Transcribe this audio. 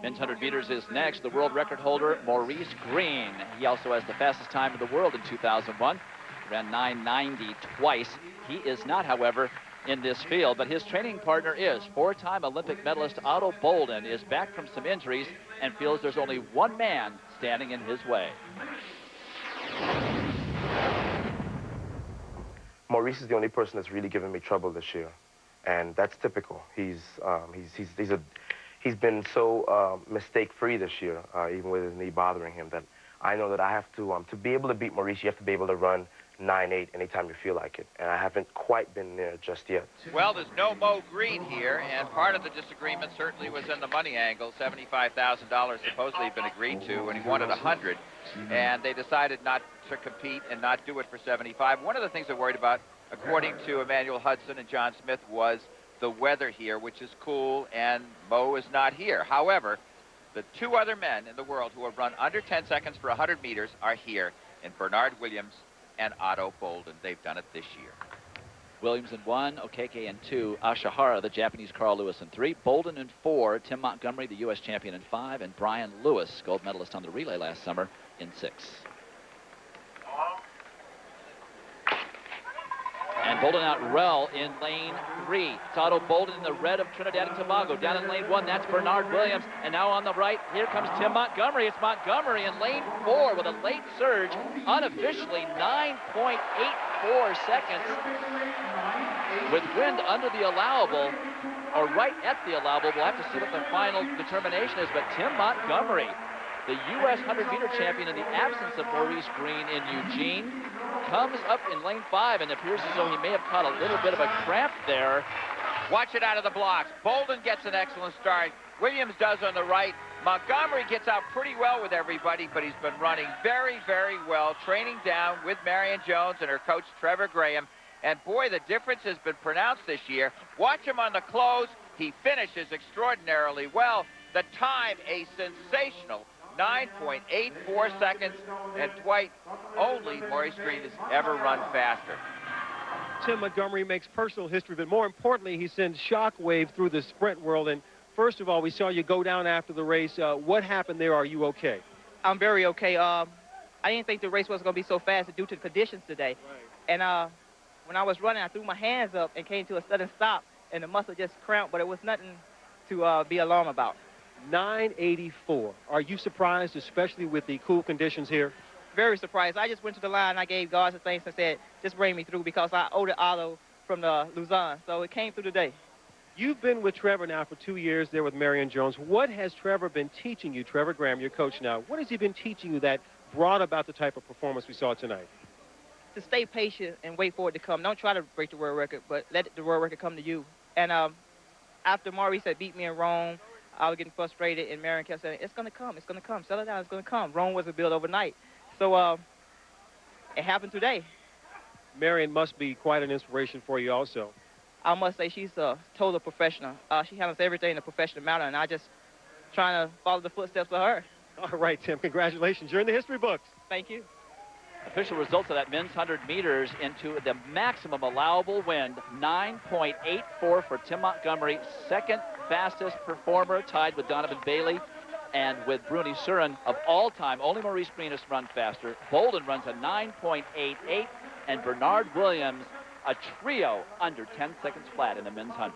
Men's 100 meters is next. The world record holder, Maurice Green. He also has the fastest time in the world in 2001. Ran 9:90 twice. He is not, however, in this field, but his training partner is four-time Olympic medalist Ato Bolden, is back from some injuries and feels there's only one man standing in his way. Maurice is the only person that's really given me trouble this year, and that's typical. He's been so mistake-free this year, even with his knee bothering him, that I know that I have to be able to beat Maurice, you have to be able to run 9.8 anytime you feel like it, and I haven't quite been there just yet. Well, there's no Mo Green here, and part of the disagreement certainly was in the money angle. $75,000 supposedly had been agreed to, and he wanted 100, and they decided not to compete and not do it for 75. One of the things they're worried about, according to Emmanuel Hudson and John Smith, was the weather here, which is cool, and Mo is not here. However, the two other men in the world who have run under 10 seconds for 100 meters are here, in Bernard Williams and Ato Bolden. They've done it this year. Williams in 1, Okeke in 2, Asahara, the Japanese Carl Lewis in 3, Bolden in 4, Tim Montgomery, the U.S. champion in 5, and Brian Lewis, gold medalist on the relay last summer, in 6. And Bolden out Rel in lane 3. It's Ato Bolden in the red of Trinidad and Tobago. Down in lane 1, that's Bernard Williams. And now on the right, here comes Tim Montgomery. It's Montgomery in lane 4 with a late surge, unofficially 9.84 seconds. With wind under the allowable, or right at the allowable, we'll have to see what the final determination is. But Tim Montgomery, the U.S. 100-meter champion in the absence of Maurice Green in Eugene, comes up in lane 5 and appears as though he may have caught a little bit of a cramp there. Watch it out of the blocks. Bolden gets an excellent start. Williams does on the right. Montgomery gets out pretty well with everybody, but he's been running very, very well, training down with Marion Jones and her coach, Trevor Graham. And boy, the difference has been pronounced this year. Watch him on the close. He finishes extraordinarily well. The time, a sensational 9.84 seconds, and Dwight, only Maurice Green has ever run faster. Tim Montgomery makes personal history, but more importantly, he sends shockwave through the sprint world. And first of all, we saw you go down after the race. What happened there? Are you okay? I'm very okay. I didn't think the race was going to be so fast due to the conditions today. Right. And when I was running, I threw my hands up and came to a sudden stop, and the muscle just cramped, but it was nothing to be alarmed about. 9.84. Are you surprised, especially with the cool conditions here? Very surprised. I just went to the line, I gave guards and things and said, just bring me through, because I owed it Otto from the Luzon, so it came through today. You've been with Trevor now for 2 years there with Marion Jones. What has Trevor been teaching you, Trevor Graham, your coach now? What has he been teaching you that brought about the type of performance we saw tonight? To stay patient and wait for it to come. Don't try to break the world record, but let the world record come to you. And after Maurice had beat me in Rome, I was getting frustrated, and Marion kept saying, it's going to come, it's going to come, settle down, it's going to come. Rome wasn't built overnight. So it happened today. Marion must be quite an inspiration for you also. I must say she's a total professional. She handles everything in a professional manner, and I just trying to follow the footsteps of her. All right, Tim, congratulations. You're in the history books. Thank you. Official results of that men's 100 meters into the maximum allowable wind, 9.84 for Tim Montgomery, second fastest performer, tied with Donovan Bailey and with Bruni Surin of all time. Only Maurice Green has run faster. Bolden runs a 9.88, and Bernard Williams a trio under 10 seconds flat in the men's 100.